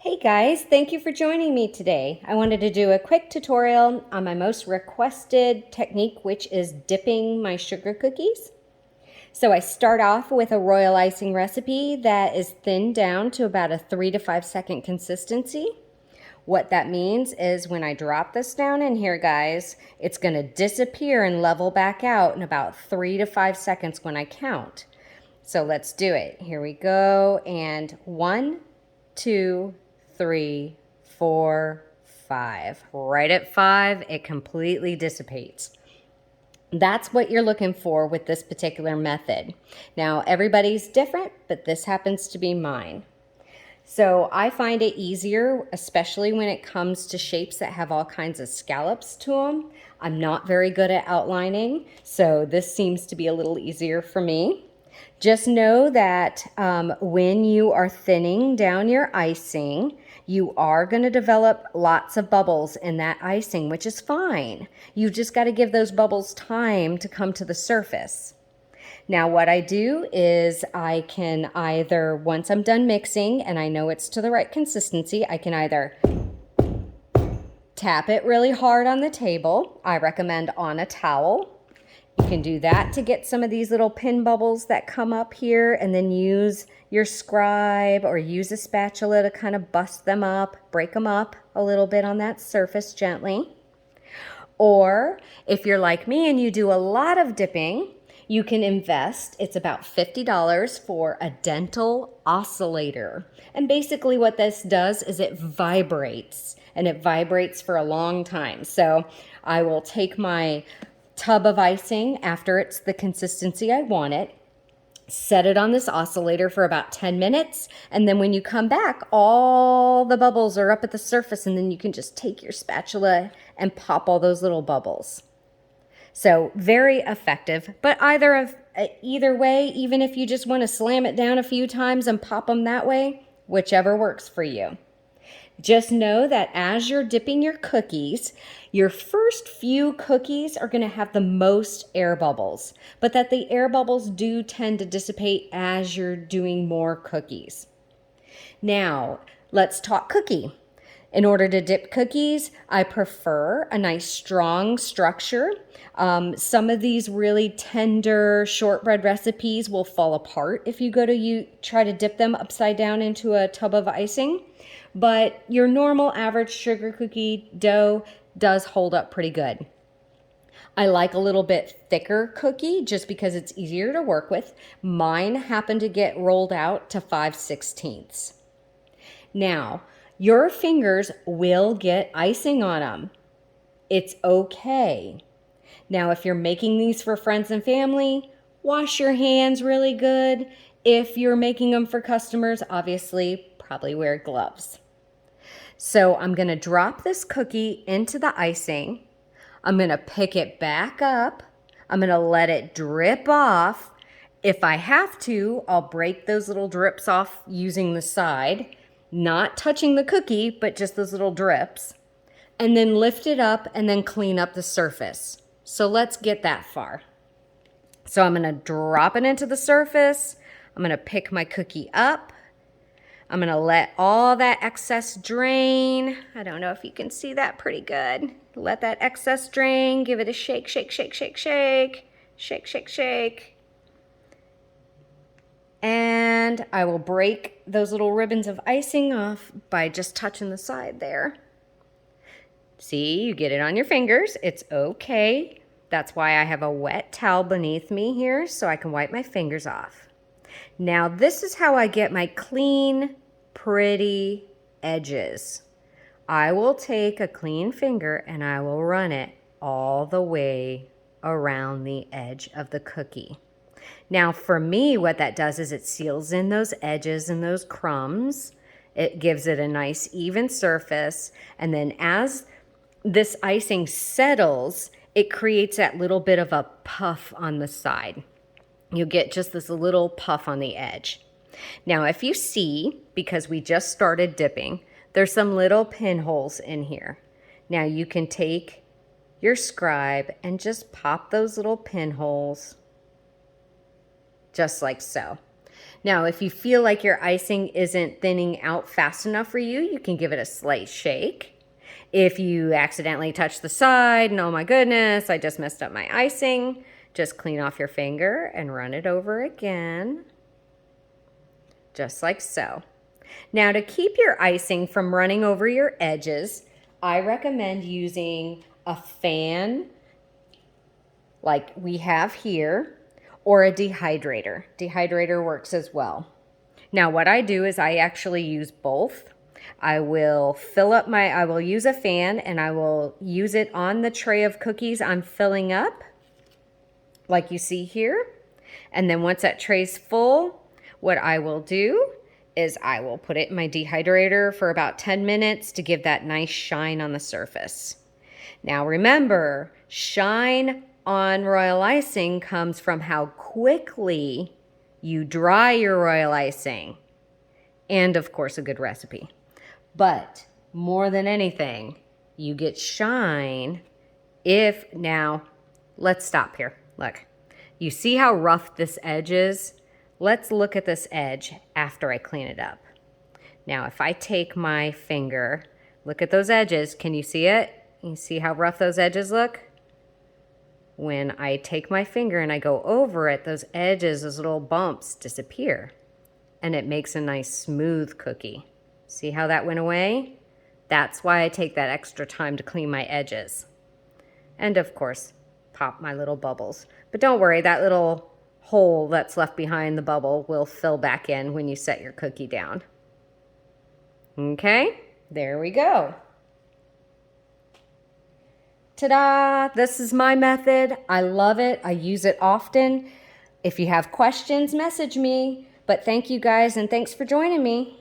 Hey guys, thank you for joining me today. I wanted to do a quick tutorial on my most requested technique, which is dipping my sugar cookies. So I start off with a royal icing recipe that is thinned down to about a 3 to 5 second consistency. What that means is when I drop this down in here, guys, it's going to disappear and level back out in about 3 to 5 seconds when I count. So let's do it. Here we go. And 1, 2, 3, 4, 5. Right at 5, it completely dissipates. That's what you're looking for with this particular method. Now, everybody's different, but this happens to be mine. So I find it easier, especially when it comes to shapes that have all kinds of scallops to them. I'm not very good at outlining, so this seems to be a little easier for me. Just know that when you are thinning down your icing, you are going to develop lots of bubbles in that icing, which is fine. You've just got to give those bubbles time to come to the surface. Now what I do is I can either, once I'm done mixing and I know it's to the right consistency, I can either tap it really hard on the table. I recommend on a towel. You can do that to get some of these little pin bubbles that come up here, and then use your scribe or use a spatula to kind of bust them up, break them up a little bit on that surface gently. Or if you're like me and you do a lot of dipping, you can invest, it's about $50 for a dental oscillator. And basically what this does is it vibrates, and it vibrates for a long time. So I will take my tub of icing after it's the consistency I want it, set it on this oscillator for about 10 minutes, and then when you come back, all the bubbles are up at the surface, and then you can just take your spatula and pop all those little bubbles. So very effective, but either way, even if you just want to slam it down a few times and pop them that way, whichever works for you. Just know that as you're dipping your cookies, your first few cookies are going to have the most air bubbles, but that the air bubbles do tend to dissipate as you're doing more cookies. Now, let's talk cookie. In order to dip cookies, I prefer a nice strong structure. Some of these really tender shortbread recipes will fall apart if you try to dip them upside down into a tub of icing. But your normal average sugar cookie dough does hold up pretty good. I like a little bit thicker cookie just because it's easier to work with. Mine happen to get rolled out to 5/16. Now, your fingers will get icing on them. It's okay. Now, if you're making these for friends and family, wash your hands really good. If you're making them for customers, obviously, probably wear gloves. So I'm going to drop this cookie into the icing. I'm going to pick it back up. I'm going to let it drip off. If I have to, I'll break those little drips off using the side, not touching the cookie, but just those little drips, and then lift it up and then clean up the surface. So let's get that far. So I'm going to drop it into the surface. I'm going to pick my cookie up. I'm going to let all that excess drain. I don't know if you can see that pretty good. Let that excess drain. Give it a shake, shake, shake, shake, shake. Shake, shake, shake. And I will break those little ribbons of icing off by just touching the side there. See, you get it on your fingers. It's okay. That's why I have a wet towel beneath me here so I can wipe my fingers off. Now this is how I get my clean, pretty edges. I will take a clean finger and I will run it all the way around the edge of the cookie. Now for me, what that does is it seals in those edges and those crumbs. It gives it a nice even surface. And then as this icing settles, it creates that little bit of a puff on the side. You get just this little puff on the edge. Now if you see, because we just started dipping, there's some little pinholes in here. Now you can take your scribe and just pop those little pinholes just like so. Now, if you feel like your icing isn't thinning out fast enough for you, you can give it a slight shake. If you accidentally touch the side and oh my goodness, I just messed up my icing, just clean off your finger and run it over again, just like so. Now, to keep your icing from running over your edges, I recommend using a fan like we have here, or a dehydrator. Dehydrator works as well. Now, what I do is I actually use both. I will use a fan and I will use it on the tray of cookies I'm filling up, like you see here. And then once that tray's full, what I will do is I will put it in my dehydrator for about 10 minutes to give that nice shine on the surface. Now remember, shine on royal icing comes from how quickly you dry your royal icing, and of course a good recipe. But more than anything, you get shine now let's stop here. Look, you see how rough this edge is? Let's look at this edge after I clean it up. Now if I take my finger, look at those edges, can you see it? You see how rough those edges look? When I take my finger and I go over it, those edges, those little bumps disappear. And it makes a nice smooth cookie. See how that went away? That's why I take that extra time to clean my edges. And of course, pop my little bubbles. But don't worry, that little hole that's left behind the bubble will fill back in when you set your cookie down. Okay, there we go. Ta-da! This is my method. I love it. I use it often. If you have questions, message me. But thank you guys, and thanks for joining me.